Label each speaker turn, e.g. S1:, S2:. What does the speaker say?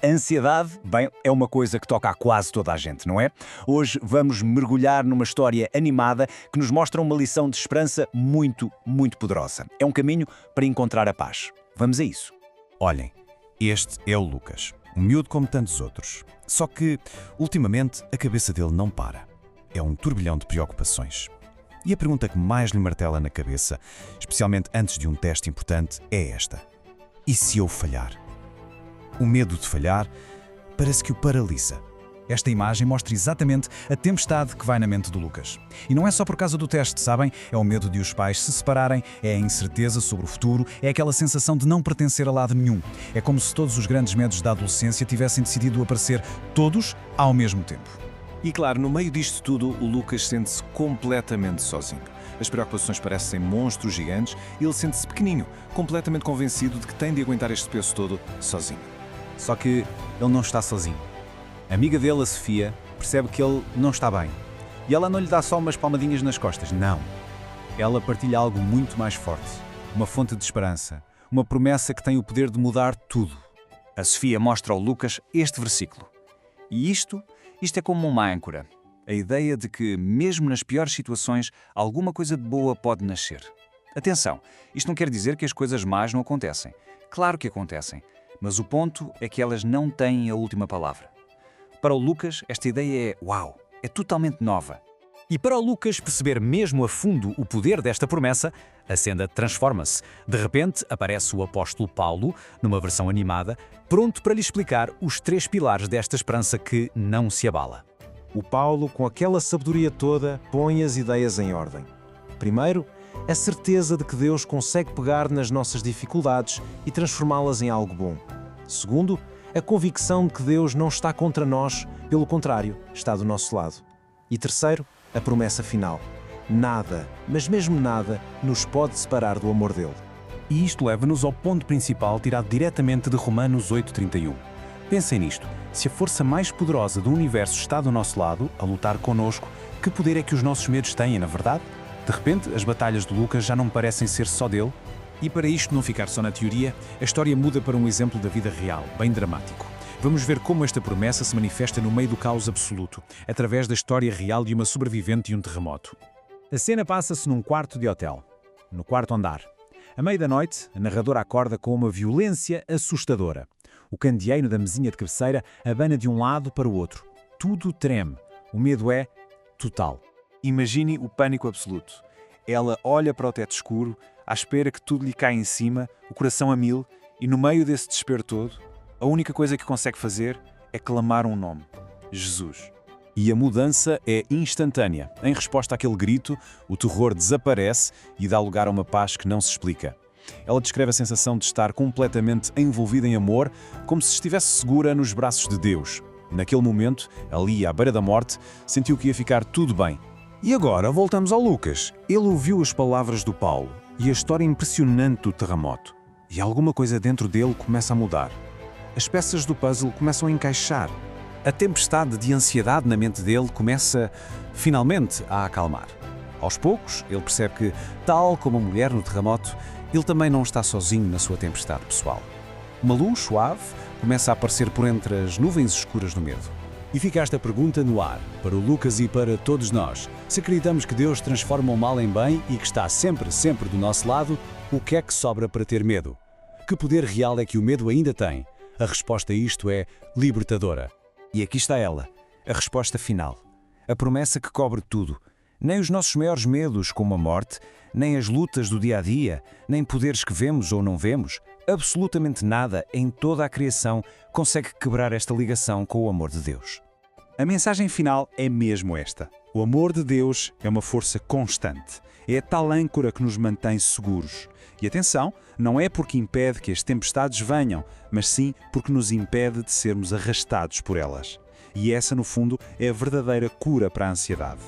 S1: A ansiedade, bem, é uma coisa que toca a quase toda a gente, não é? Hoje vamos mergulhar numa história animada que nos mostra uma lição de esperança muito, muito poderosa. É um caminho para encontrar a paz. Vamos a isso.
S2: Olhem, este é o Lucas, um miúdo como tantos outros. Só que, ultimamente, a cabeça dele não para. É um turbilhão de preocupações. E a pergunta que mais lhe martela na cabeça, especialmente antes de um teste importante, é esta: e se eu falhar? O medo de falhar parece que o paralisa.
S3: Esta imagem mostra exatamente a tempestade que vai na mente do Lucas. E não é só por causa do teste, sabem? É o medo de os pais se separarem, é a incerteza sobre o futuro, é aquela sensação de não pertencer a lado nenhum. É como se todos os grandes medos da adolescência tivessem decidido aparecer todos ao mesmo tempo.
S4: E claro, no meio disto tudo, o Lucas sente-se completamente sozinho. As preocupações parecem monstros gigantes e ele sente-se pequenino, completamente convencido de que tem de aguentar este peso todo sozinho.
S3: Só que ele não está sozinho. A amiga dele, a Sofia, percebe que ele não está bem. E ela não lhe dá só umas palmadinhas nas costas, não. Ela partilha algo muito mais forte. Uma fonte de esperança. Uma promessa que tem o poder de mudar tudo.
S1: A Sofia mostra ao Lucas este versículo. E isto é como uma âncora. A ideia de que, mesmo nas piores situações, alguma coisa de boa pode nascer. Atenção, isto não quer dizer que as coisas más não acontecem. Claro que acontecem. Mas o ponto é que elas não têm a última palavra. Para o Lucas, esta ideia é uau, é totalmente nova.
S5: E para o Lucas perceber mesmo a fundo o poder desta promessa, a cena transforma-se. De repente, aparece o apóstolo Paulo, numa versão animada, pronto para lhe explicar os 3 pilares desta esperança que não se abala.
S6: O Paulo, com aquela sabedoria toda, põe as ideias em ordem. Primeiro, a certeza de que Deus consegue pegar nas nossas dificuldades e transformá-las em algo bom. Segundo, a convicção de que Deus não está contra nós, pelo contrário, está do nosso lado. E terceiro, a promessa final. Nada, mas mesmo nada, nos pode separar do amor dele.
S3: E isto leva-nos ao ponto principal tirado diretamente de Romanos 8:31. Pensem nisto, se a força mais poderosa do universo está do nosso lado, a lutar connosco, que poder é que os nossos medos têm, na verdade? De repente, as batalhas de Lucas já não parecem ser só dele.
S4: E para isto não ficar só na teoria, a história muda para um exemplo da vida real, bem dramático. Vamos ver como esta promessa se manifesta no meio do caos absoluto, através da história real de uma sobrevivente de um terremoto.
S3: A cena passa-se num quarto de hotel, no quarto andar. À meia da noite, a narradora acorda com uma violência assustadora. O candeeiro da mesinha de cabeceira abana de um lado para o outro. Tudo treme. O medo é total.
S4: Imagine o pânico absoluto. Ela olha para o teto escuro, à espera que tudo lhe caia em cima, o coração a mil, e no meio desse desespero todo, a única coisa que consegue fazer é clamar um nome: Jesus.
S2: E a mudança é instantânea. Em resposta àquele grito, o terror desaparece e dá lugar a uma paz que não se explica. Ela descreve a sensação de estar completamente envolvida em amor, como se estivesse segura nos braços de Deus. Naquele momento, ali à beira da morte, sentiu que ia ficar tudo bem.
S6: E agora voltamos ao Lucas. Ele ouviu as palavras do Paulo e a história impressionante do terremoto. E alguma coisa dentro dele começa a mudar. As peças do puzzle começam a encaixar.
S5: A tempestade de ansiedade na mente dele começa, finalmente, a acalmar. Aos poucos, ele percebe que, tal como a mulher no terremoto, ele também não está sozinho na sua tempestade pessoal. Uma luz suave começa a aparecer por entre as nuvens escuras do medo.
S3: E fica esta pergunta no ar, para o Lucas e para todos nós. Se acreditamos que Deus transforma o mal em bem e que está sempre, sempre do nosso lado, o que é que sobra para ter medo? Que poder real é que o medo ainda tem? A resposta a isto é libertadora.
S2: E aqui está ela, a resposta final. A promessa que cobre tudo. Nem os nossos maiores medos, como a morte, nem as lutas do dia-a-dia, nem poderes que vemos ou não vemos, absolutamente nada em toda a criação consegue quebrar esta ligação com o amor de Deus.
S3: A mensagem final é mesmo esta. O amor de Deus é uma força constante. É a tal âncora que nos mantém seguros. E atenção, não é porque impede que as tempestades venham, mas sim porque nos impede de sermos arrastados por elas. E essa, no fundo, é a verdadeira cura para a ansiedade.